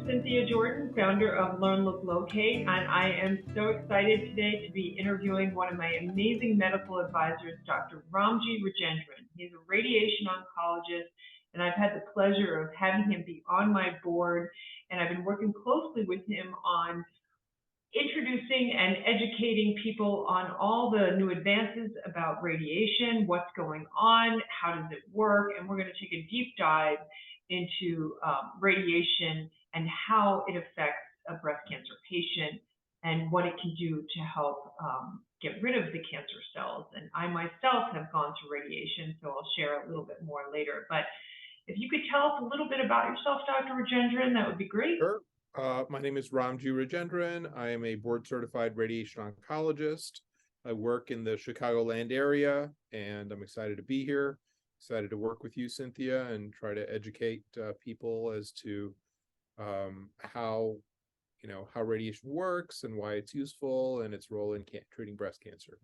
Cynthia Jordan, founder of Learn, Look, Locate, and I am so excited today to be interviewing one of my amazing medical advisors, Dr. Ramji Rajendran. He's a radiation oncologist, and I've had the pleasure of having him be on my board, and I've been working closely with him on introducing and educating people on all the new advances about radiation, what's going on, how does it work, and we're going to take a deep dive into radiation and how it affects a breast cancer patient and what it can do to help get rid of the cancer cells. And I myself have gone through radiation, so I'll share a little bit more later. But if you could tell us a little bit about yourself, Dr. Rajendran, that would be great. Sure. My name is Ramji Rajendran. I am a board-certified radiation oncologist. I work in the Chicagoland area, and I'm excited to be here. Excited to work with you, Cynthia, and try to educate people as to how radiation works and why it's useful and its role in treating breast cancer.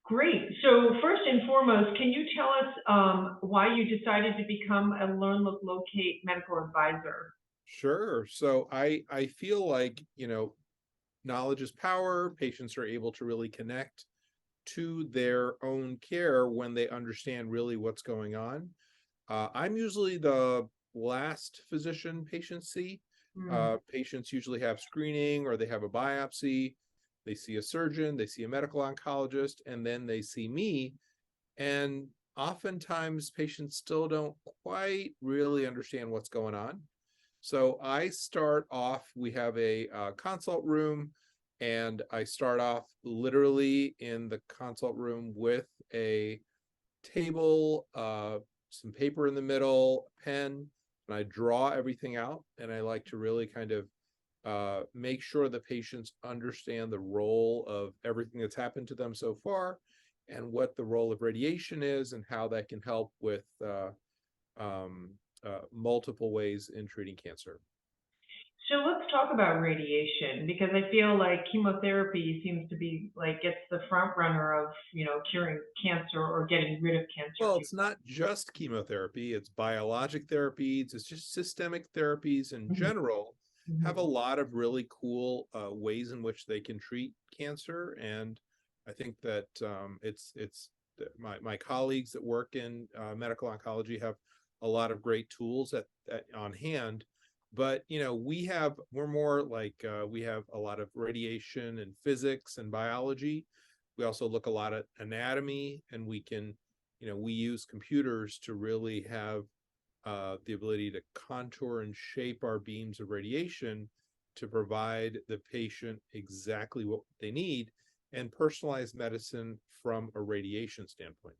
Great. So first and foremost, can you tell us why you decided to become a Learn, Look, Locate medical advisor? Sure. So I feel like, knowledge is power. Patients are able to really connect to their own care when they understand really what's going on. I'm usually the last physician patients see. Patients usually have screening or they have a biopsy. They see a surgeon, they see a medical oncologist, and then they see me. And oftentimes patients still don't quite really understand what's going on. So I start off, we have a consult room, and I start off literally in the consult room with a table, some paper in the middle, a pen, and I draw everything out. And I like to really kind of make sure the patients understand the role of everything that's happened to them so far and what the role of radiation is and how that can help with multiple ways in treating cancer. So let's talk about radiation, because I feel like chemotherapy seems to be like it's the front runner of, curing cancer or getting rid of cancer. Well, it's not just chemotherapy, it's biologic therapies, it's just systemic therapies in general have a lot of really cool ways in which they can treat cancer. And I think that my colleagues that work in medical oncology have a lot of great tools on hand. But we're more like we have a lot of radiation and physics and biology. We also look a lot at anatomy, and we can we use computers to really have the ability to contour and shape our beams of radiation to provide the patient exactly what they need and personalized medicine from a radiation standpoint.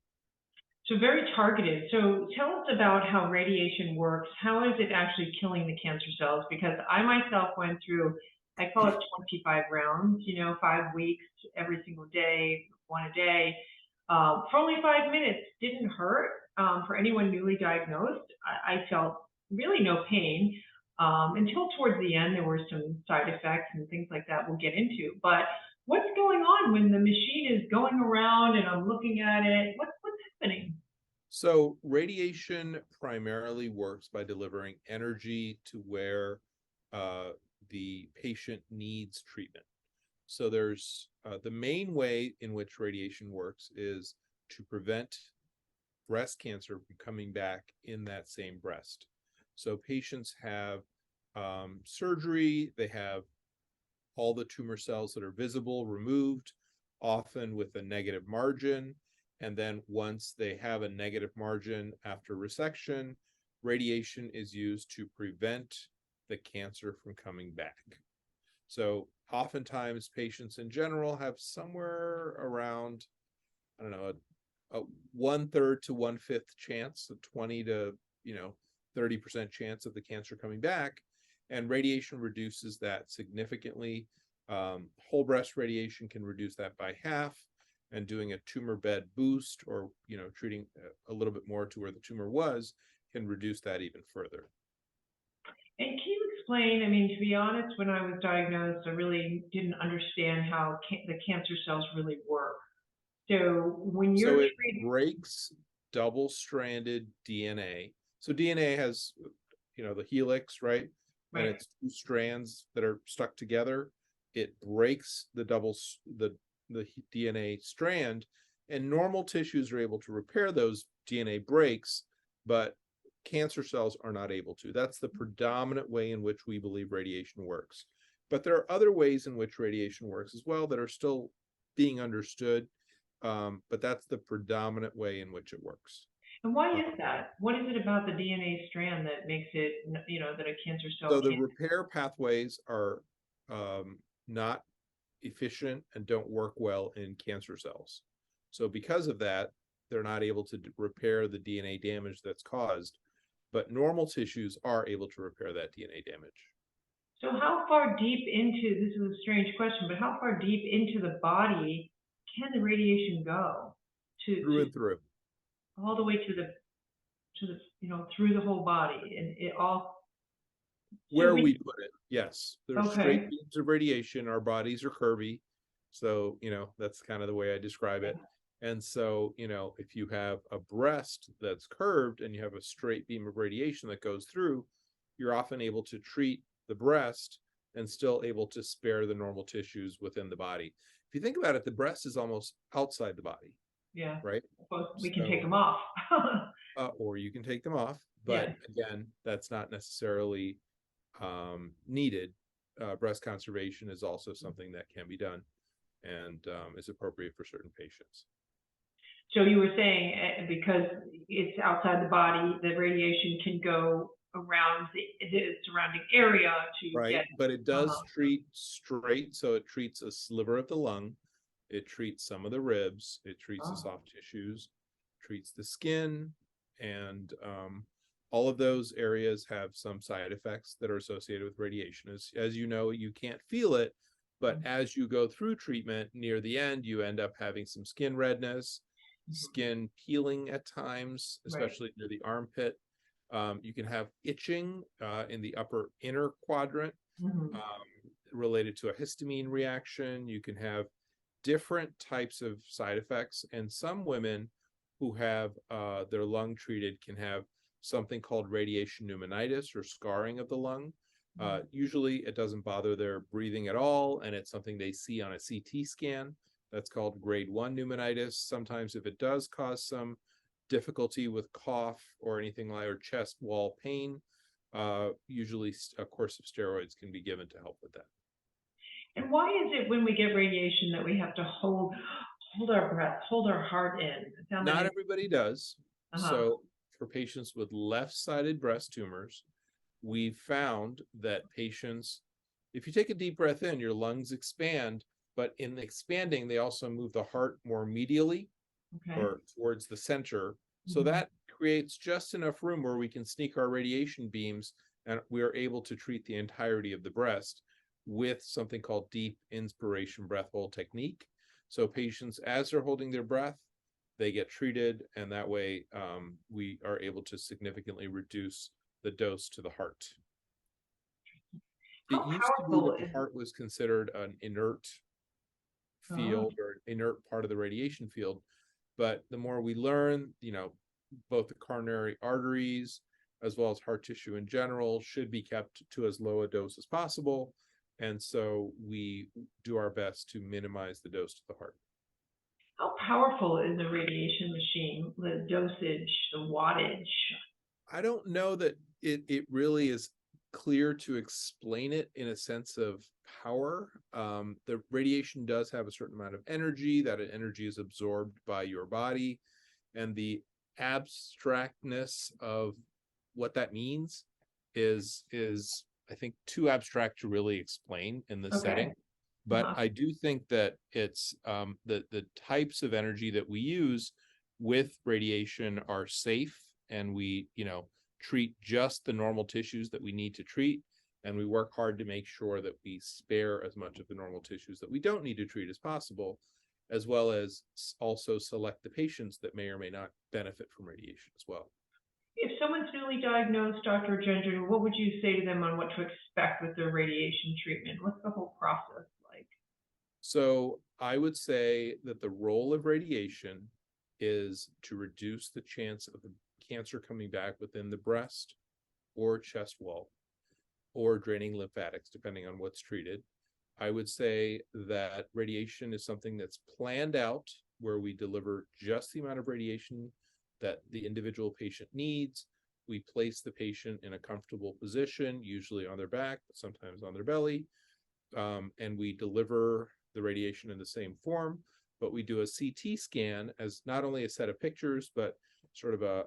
So very targeted. So tell us about how radiation works. How is it actually killing the cancer cells? Because I myself went through, I call it 25 rounds, 5 weeks, every single day, one a day, for only 5 minutes. Didn't hurt. For anyone newly diagnosed, I felt really no pain until towards the end. There were some side effects and things like that we'll get into. But what's going on when the machine is going around and I'm looking at it? What's happening? So radiation primarily works by delivering energy to where the patient needs treatment. So there's the main way in which radiation works is to prevent breast cancer from coming back in that same breast. So patients have surgery, they have all the tumor cells that are visible removed, often with a negative margin. And then once they have a negative margin after resection, radiation is used to prevent the cancer from coming back. So oftentimes patients in general have somewhere around, I don't know, a 1/3 to 1/5 chance, a 20 to 30% chance of the cancer coming back, and radiation reduces that significantly. Whole breast radiation can reduce that by half, and doing a tumor bed boost or treating a little bit more to where the tumor was can reduce that even further. And can you explain, to be honest, when I was diagnosed, I really didn't understand how the cancer cells really work. So when you're treating, it breaks double-stranded DNA. So DNA has the helix, right? And Right. it's two strands that are stuck together. It breaks the DNA strand, and normal tissues are able to repair those DNA breaks, but cancer cells are not able to. That's the predominant way in which we believe radiation works. But there are other ways in which radiation works as well that are still being understood. But that's the predominant way in which it works. And why is that? What is it about the DNA strand that makes it, that a cancer cell So the can't? repair pathways are not efficient and don't work well in cancer cells. So because of that, they're not able to repair the DNA damage that's caused, but normal tissues are able to repair that DNA damage. So how far deep into, this is a strange question, but how far deep into the body can the radiation go Through to and through. all the way to the through the whole body and it all. Where we put it, yes. There's straight Okay. beams of radiation. Our bodies are curvy. So, that's kind of the way I describe it. And so, if you have a breast that's curved and you have a straight beam of radiation that goes through, you're often able to treat the breast and still able to spare the normal tissues within the body. If you think about it, the breast is almost outside the body, Yeah. right? Well, we can take So, them off. or you can take them off, Yeah. but again, that's not necessarily needed. Breast conservation is also something that can be done and is appropriate for certain patients. So you were saying because it's outside the body, the radiation can go around the surrounding area to Right, get. but it does Uh-huh. treat straight, so it treats a sliver of the lung, it treats some of the ribs, it treats the Oh. soft tissues, treats the skin, and all of those areas have some side effects that are associated with radiation. As you know, you can't feel it, but as you go through treatment, near the end, you end up having some skin redness, skin peeling at times, Right. especially near the armpit. You can have itching in the upper inner quadrant Mhm. related to a histamine reaction. You can have different types of side effects. And some women who have their lung treated can have something called radiation pneumonitis or scarring of the lung. Usually it doesn't bother their breathing at all, and it's something they see on a CT scan. That's called grade 1 pneumonitis. Sometimes if it does cause some difficulty with cough or anything like, or chest wall pain, usually a course of steroids can be given to help with that. And why is it when we get radiation that we have to hold our breath, hold our heart in? Not everybody does. Uh-huh. So for patients with left-sided breast tumors, we found that patients, if you take a deep breath in, your lungs expand, but in expanding, they also move the heart more medially Okay. or towards the center. So that creates just enough room where we can sneak our radiation beams and we are able to treat the entirety of the breast with something called deep inspiration breath hold technique. So patients, as they're holding their breath, they get treated, and that way we are able to significantly reduce the dose to the heart. It How used to be powerful that the is heart was considered an inert field or inert part of the radiation field. But the more we learn, both the coronary arteries as well as heart tissue in general should be kept to as low a dose as possible. And so we do our best to minimize the dose to the heart. How powerful is a radiation machine? The dosage, the wattage? I don't know that it really is clear to explain it in a sense of power. The radiation does have a certain amount of energy. That energy is absorbed by your body, and the abstractness of what that means is I think too abstract to really explain in this setting. But I do think that it's the types of energy that we use with radiation are safe, and we treat just the normal tissues that we need to treat, and we work hard to make sure that we spare as much of the normal tissues that we don't need to treat as possible, as well as also select the patients that may or may not benefit from radiation as well. If someone's newly diagnosed, Dr. Rajendran, what would you say to them on what to expect with their radiation treatment? What's the whole process like? So I would say that the role of radiation is to reduce the chance of the cancer coming back within the breast or chest wall or draining lymphatics, depending on what's treated. I would say that radiation is something that's planned out, where we deliver just the amount of radiation that the individual patient needs. We place the patient in a comfortable position, usually on their back, but sometimes on their belly, and we deliver the radiation in the same form, but we do a CT scan as not only a set of pictures, but sort of a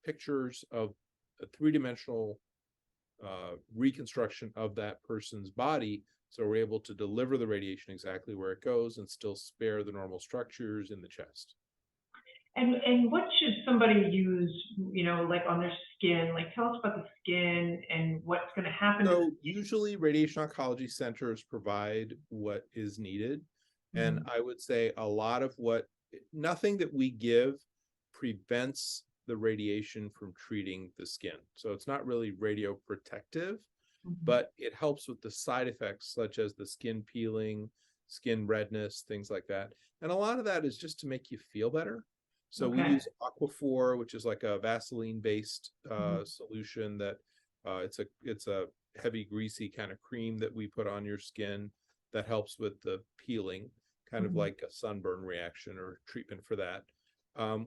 pictures of a three-dimensional reconstruction of that person's body. So we're able to deliver the radiation exactly where it goes and still spare the normal structures in the chest. And what should somebody use, like on their skin? Like, tell us about the skin and what's going to happen. So usually radiation oncology centers provide what is needed. And I would say nothing that we give prevents the radiation from treating the skin. So it's not really radioprotective, but it helps with the side effects, such as the skin peeling, skin redness, things like that. And a lot of that is just to make you feel better. So we use Aquaphor, which is like a Vaseline-based solution that it's a heavy, greasy kind of cream that we put on your skin that helps with the peeling, kind of like a sunburn reaction or treatment for that.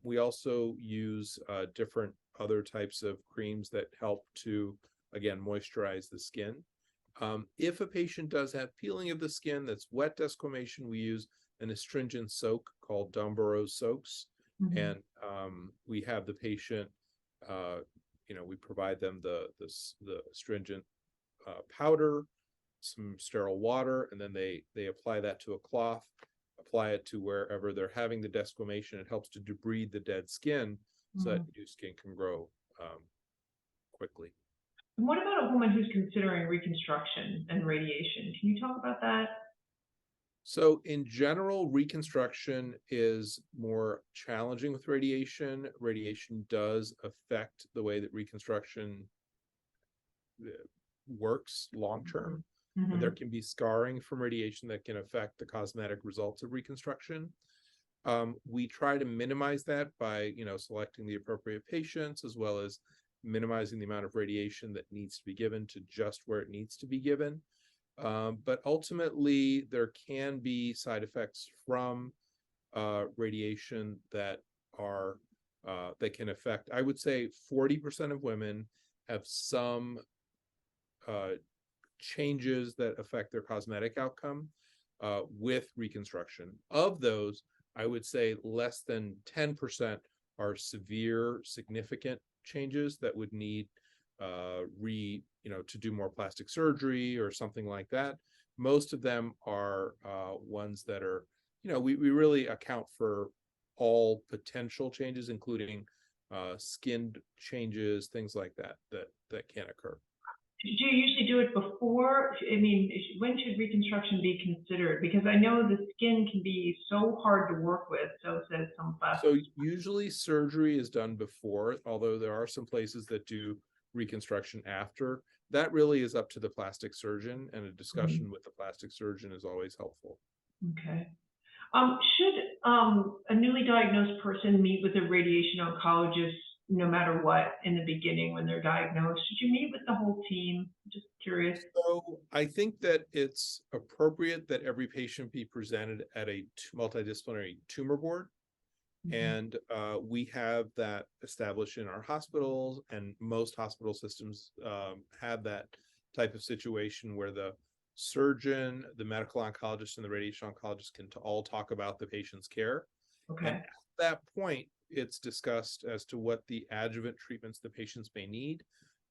We also use different other types of creams that help to, again, moisturize the skin. If a patient does have peeling of the skin that's wet desquamation, we use an astringent soak called Domburose soaks. And we have the patient, we provide them the astringent powder, some sterile water, and then they apply that to a cloth, apply it to wherever they're having the desquamation. It helps to debride the dead skin so that new skin can grow quickly. And what about a woman who's considering reconstruction and radiation? Can you talk about that? So in general, reconstruction is more challenging with radiation. Radiation does affect the way that reconstruction works long-term. And there can be scarring from radiation that can affect the cosmetic results of reconstruction. We try to minimize that by, selecting the appropriate patients, as well as minimizing the amount of radiation that needs to be given to just where it needs to be given. But ultimately, there can be side effects from radiation that can affect. I would say 40% of women have some changes that affect their cosmetic outcome with reconstruction. Of those, I would say less than 10% are severe, significant changes that would need to do more plastic surgery or something like that. Most of them are ones that are, we really account for all potential changes, including skin changes, things like that can occur. Do you usually do it before? I mean, when should reconstruction be considered? Because I know the skin can be so hard to work with, so says some plastic. So usually surgery is done before, although there are some places that do reconstruction after. That really is up to the plastic surgeon, and a discussion with the plastic surgeon is always helpful. Okay. Should a newly diagnosed person meet with a radiation oncologist no matter what in the beginning when they're diagnosed? Should you meet with the whole team? Just curious. So I think that it's appropriate that every patient be presented at a multidisciplinary tumor board. And we have that established in our hospitals, and most hospital systems have that type of situation where the surgeon, the medical oncologist, and the radiation oncologist can all talk about the patient's care. Okay. And at that point, it's discussed as to what the adjuvant treatments the patients may need,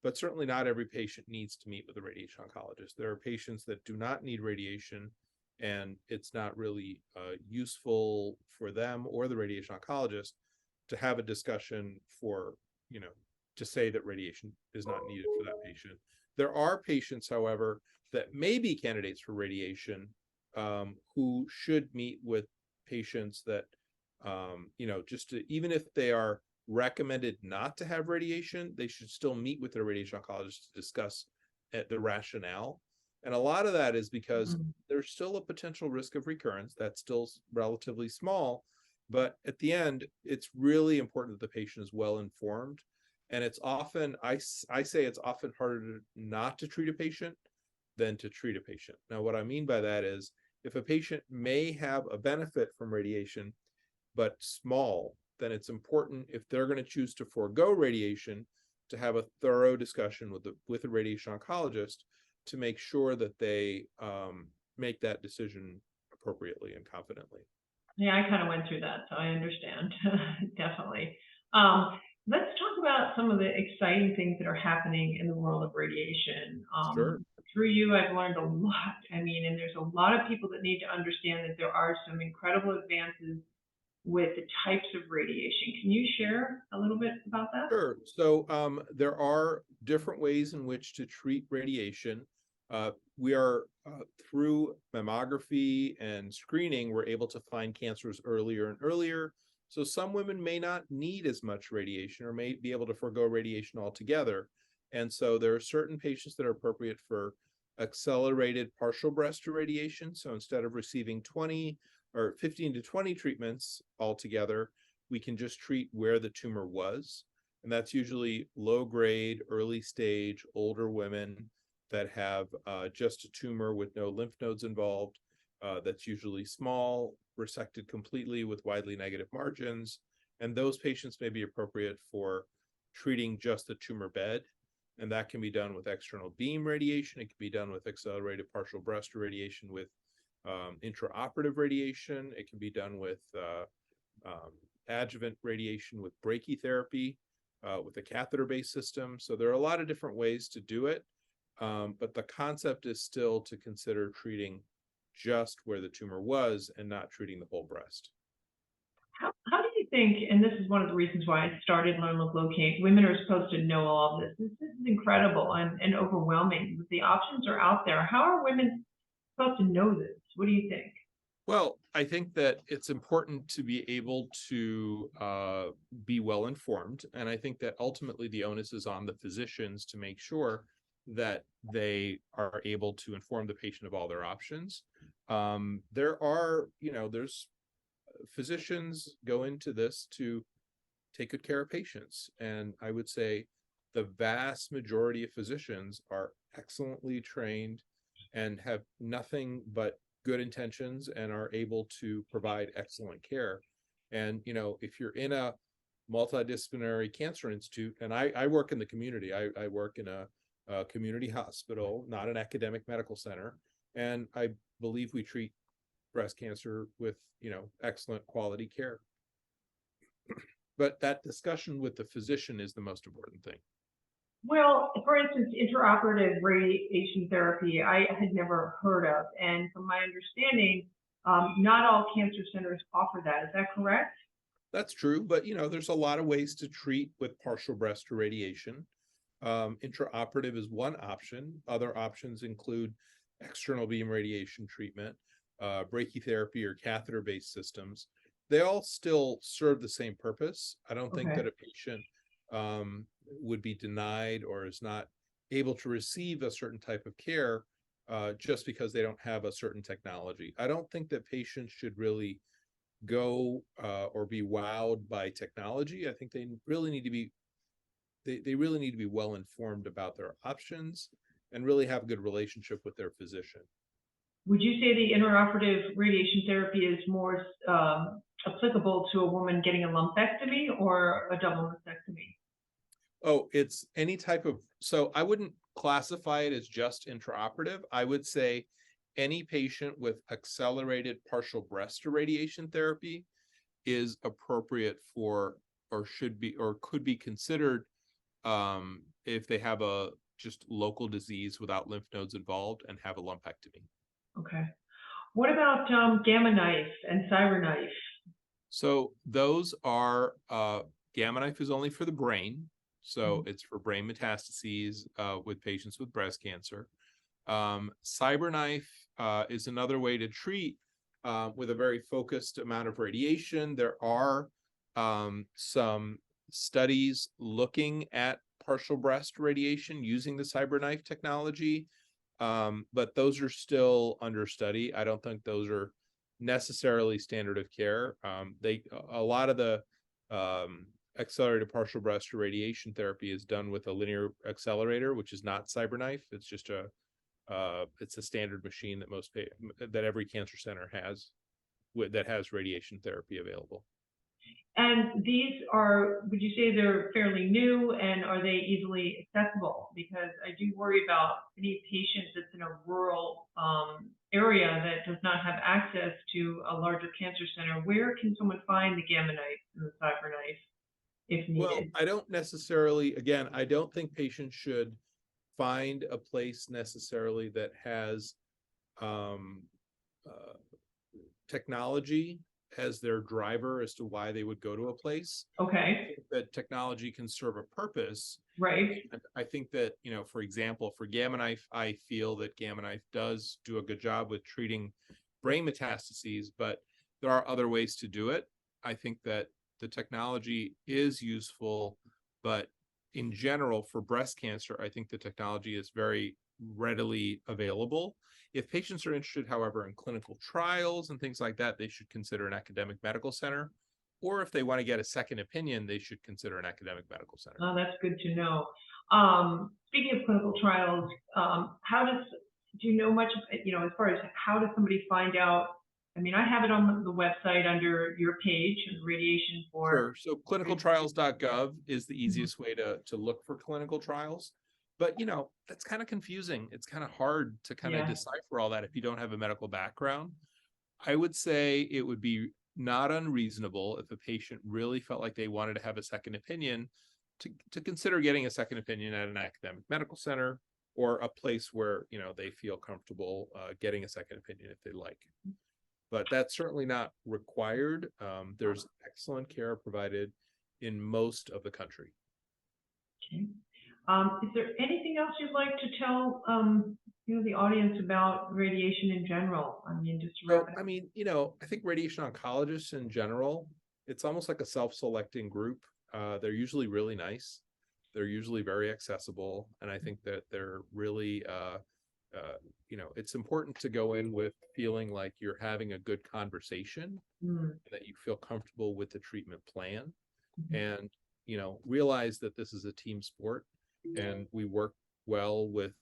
but certainly not every patient needs to meet with a radiation oncologist. There are patients that do not need radiation, and it's not really useful for them or the radiation oncologist to have a discussion for, to say that radiation is not needed for that patient. There are patients, however, that may be candidates for radiation who should meet with patients that, even if they are recommended not to have radiation, they should still meet with their radiation oncologist to discuss the rationale. And a lot of that is because there's still a potential risk of recurrence that's still relatively small, but at the end, it's really important that the patient is well informed And it's often, I say it's often harder not to treat a patient than to treat a patient. Now, what I mean by that is if a patient may have a benefit from radiation, but small, then it's important if they're going to choose to forego radiation to have a thorough discussion with a radiation oncologist to make sure that they make that decision appropriately and confidently. Yeah, I kind of went through that, so I understand. Definitely. Let's talk about some of the exciting things that are happening in the world of radiation. Sure. Through you, I've learned a lot. I mean, and there's a lot of people that need to understand that there are some incredible advances with the types of radiation. Can you share a little bit about that? Sure. So there are different ways in which to treat radiation. We are through mammography and screening, we're able to find cancers earlier and earlier. So some women may not need as much radiation or may be able to forego radiation altogether. And so there are certain patients that are appropriate for accelerated partial breast irradiation. So instead of receiving 20 or 15 to 20 treatments altogether, we can just treat where the tumor was. And that's usually low grade, early stage, older women that have just a tumor with no lymph nodes involved. That's usually small, resected completely with widely negative margins. And those patients may be appropriate for treating just the tumor bed. And that can be done with external beam radiation. It can be done with accelerated partial breast irradiation with intraoperative radiation. It can be done with adjuvant radiation with brachytherapy, with a catheter-based system. So there are a lot of different ways to do it. But the concept is still to consider treating just where the tumor was and not treating the whole breast. How do you think, and this is one of the reasons why I started Learn, Look, Locate, women are supposed to know all of this. This is incredible and overwhelming. The options are out there. How are women supposed to know this? What do you think? Well, I think that it's important to be able to be well informed. And I think that ultimately the onus is on the physicians to make sure that they are able to inform the patient of all their options. There's physicians go into this to take good care of patients. And I would say the vast majority of physicians are excellently trained and have nothing but good intentions and are able to provide excellent care. And, if you're in a multidisciplinary cancer institute, and I work in the community, I work in a community hospital, not an academic medical center. And I believe we treat breast cancer with, excellent quality care. But that discussion with the physician is the most important thing. Well, for instance, intraoperative radiation therapy, I had never heard of. And from my understanding, not all cancer centers offer that. Is that correct? That's true. But, there's a lot of ways to treat with partial breast irradiation. Intraoperative is one option. Other options include external beam radiation treatment, brachytherapy or catheter-based systems. They all still serve the same purpose. I don't think that a patient would be denied or is not able to receive a certain type of care just because they don't have a certain technology. I don't think that patients should really go or be wowed by technology. I think they really need to be they really need to be well informed about their options and really have a good relationship with their physician. Would you say the intraoperative radiation therapy is more applicable to a woman getting a lumpectomy or a double mastectomy? Oh, it's any type of, so I wouldn't classify it as just intraoperative. I would say any patient with accelerated partial breast irradiation therapy is appropriate for, or should be, or could be considered if they have a just local disease without lymph nodes involved and have a lumpectomy. Okay. What about gamma knife and cyber knife? So those are, gamma knife is only for the brain. So it's for brain metastases with patients with breast cancer. Cyber knife is another way to treat with a very focused amount of radiation. There are some studies looking at partial breast radiation using the cyber knife technology, but those are still under study. I don't think those are necessarily standard of care. A lot of the accelerated partial breast irradiation therapy is done with a linear accelerator, which is not CyberKnife. It's just it's a standard machine that every cancer center has that has radiation therapy available. And these are, would you say they're fairly new, and are they easily accessible? Because I do worry about any patient that's in a rural area that does not have access to a larger cancer center. Where can someone find the Gamma knife and the CyberKnife if Well, needed? I don't necessarily, again, I don't think patients should find a place necessarily that has technology as their driver as to why they would go to a place. Okay. That technology can serve a purpose. Right. And I think that, for example, for Gamma Knife, I feel that Gamma Knife does do a good job with treating brain metastases, but there are other ways to do it. I think that the technology is useful, but in general, for breast cancer, I think the technology is very readily available. If patients are interested, however, in clinical trials and things like that, they should consider an academic medical center. Or if they want to get a second opinion, they should consider an academic medical center. Oh, that's good to know. Speaking of clinical trials, do you know much, as far as how does somebody find out? I mean, I have it on the website under your page, radiation for. Sure. So clinicaltrials.gov is the easiest way to look for clinical trials. But, that's kind of confusing. It's kind of hard to kind of decipher all that if you don't have a medical background. I would say it would be not unreasonable if a patient really felt like they wanted to have a second opinion to consider getting a second opinion at an academic medical center or a place where, they feel comfortable getting a second opinion if they like. But that's certainly not required. There's excellent care provided in most of the country. Okay. Is there anything else you'd like to tell the audience about radiation in general? I mean, just I think radiation oncologists in general, it's almost like a self-selecting group. They're usually really nice. They're usually very accessible, and I think that they're really it's important to go in with feeling like you're having a good conversation, that you feel comfortable with the treatment plan, and realize that this is a team sport, and we work well with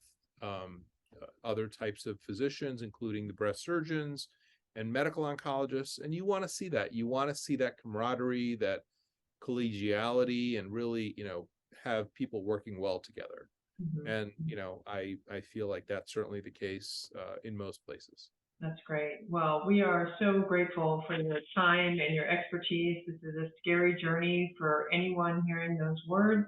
other types of physicians, including the breast surgeons and medical oncologists. And you want to see that. You want to see that camaraderie, that collegiality, and really, have people working well together. And, I feel like that's certainly the case in most places. That's great. Well, we are so grateful for your time and your expertise. This is a scary journey for anyone hearing those words.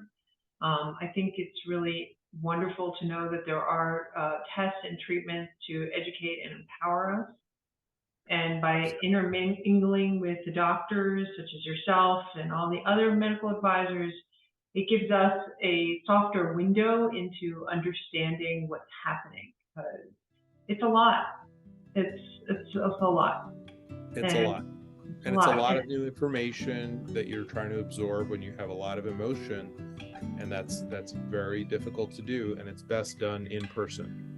I think it's really wonderful to know that there are tests and treatments to educate and empower us. And by intermingling with the doctors, such as yourself and all the other medical advisors, it gives us a softer window into understanding what's happening, because it's a lot. It's a lot. It's a lot. And it's a lot of new information that you're trying to absorb when you have a lot of emotion. And that's very difficult to do, and it's best done in person.